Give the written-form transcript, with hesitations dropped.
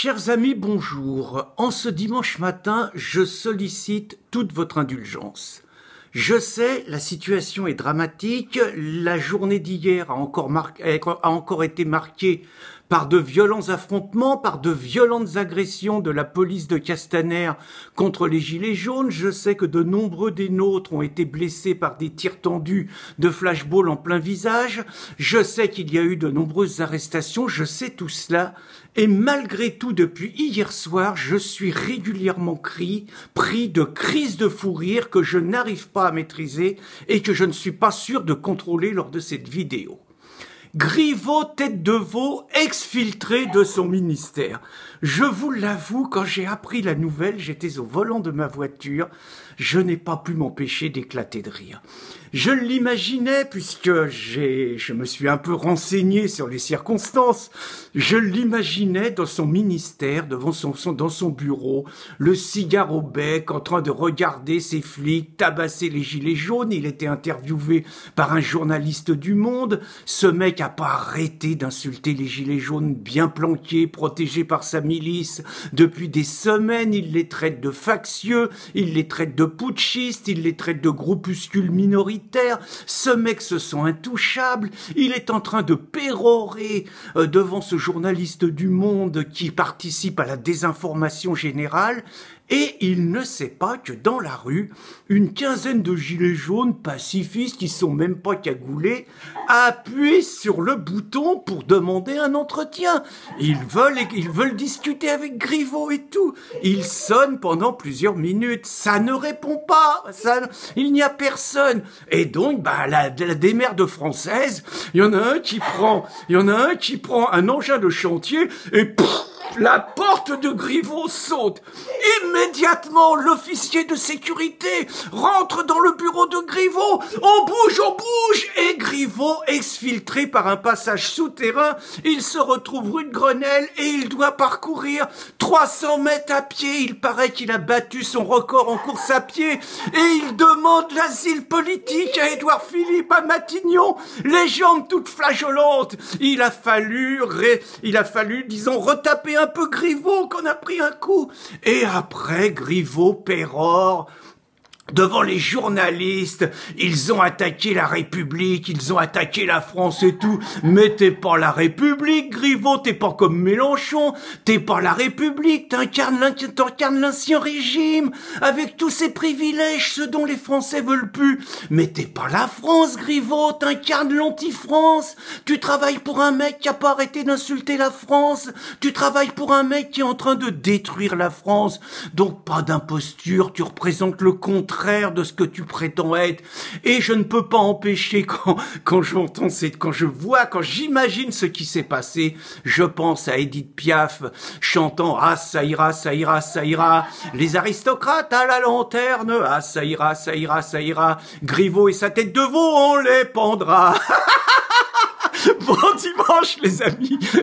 Chers amis, bonjour. En ce dimanche matin, je sollicite toute votre indulgence. Je sais, la situation est dramatique. La journée d'hier a encore été marquée par de violents affrontements, par de violentes agressions de la police de Castaner contre les Gilets jaunes. Je sais que de nombreux des nôtres ont été blessés par des tirs tendus de flashball en plein visage. Je sais qu'il y a eu de nombreuses arrestations. Je sais tout cela. Et malgré tout, depuis hier soir, je suis régulièrement pris de crises de fou rire que je n'arrive pas à maîtriser et que je ne suis pas sûr de contrôler lors de cette vidéo. Griveaux, tête de veau, exfiltré de son ministère. Je vous l'avoue, quand j'ai appris la nouvelle, j'étais au volant de ma voiture, je n'ai pas pu m'empêcher d'éclater de rire. Je l'imaginais, puisque je me suis un peu renseigné sur les circonstances, je l'imaginais dans son ministère, dans son bureau, le cigare au bec, en train de regarder ces flics tabasser les gilets jaunes. Il était interviewé par un journaliste du Monde. Ce mec a pas arrêté d'insulter les gilets jaunes bien planqués, protégés par sa milice. Depuis des semaines, il les traite de factieux, il les traite de putschistes, il les traite de groupuscules minoritaires. Ce mec se sent intouchable, il est en train de pérorer devant ce journaliste du Monde qui participe à la désinformation générale. Et il ne sait pas que dans la rue, une quinzaine de gilets jaunes pacifistes qui sont même pas cagoulés appuient sur le bouton pour demander un entretien. Ils veulent discuter avec Griveaux et tout. Ils sonnent pendant plusieurs minutes. Ça ne répond pas. Il n'y a personne. Et donc, la démerde française, il y en a un qui prend un engin de chantier et la porte de Griveaux saute. Immédiatement, l'officier de sécurité rentre dans le bureau de Griveaux. On bouge, et Griveaux, exfiltré par un passage souterrain, il se retrouve rue de Grenelle et il doit parcourir 300 mètres à pied. Il paraît qu'il a battu son record en course à pied et il demande l'asile politique à Édouard Philippe à Matignon, les jambes toutes flageolantes. Il a fallu, disons, retaper un peu Griveaux qu'on a pris un coup. Et après, Griveaux pérore devant les journalistes, ils ont attaqué la République, ils ont attaqué la France et tout. Mais t'es pas la République, Griveaux, t'es pas comme Mélenchon, t'es pas la République, t'incarnes l'ancien régime, avec tous ses privilèges, ceux dont les Français veulent plus. Mais t'es pas la France, Griveaux, t'incarnes l'anti-France. Tu travailles pour un mec qui a pas arrêté d'insulter la France, tu travailles pour un mec qui est en train de détruire la France. Donc pas d'imposture, tu représentes le contraire de ce que tu prétends être. Et je ne peux pas empêcher quand j'imagine ce qui s'est passé, je pense à Edith Piaf chantant « Ah, ça ira, ça ira, ça ira », les aristocrates à la lanterne, « Ah, ça ira, ça ira, ça ira », Griveaux et sa tête de veau, on les pendra. Bon dimanche les amis.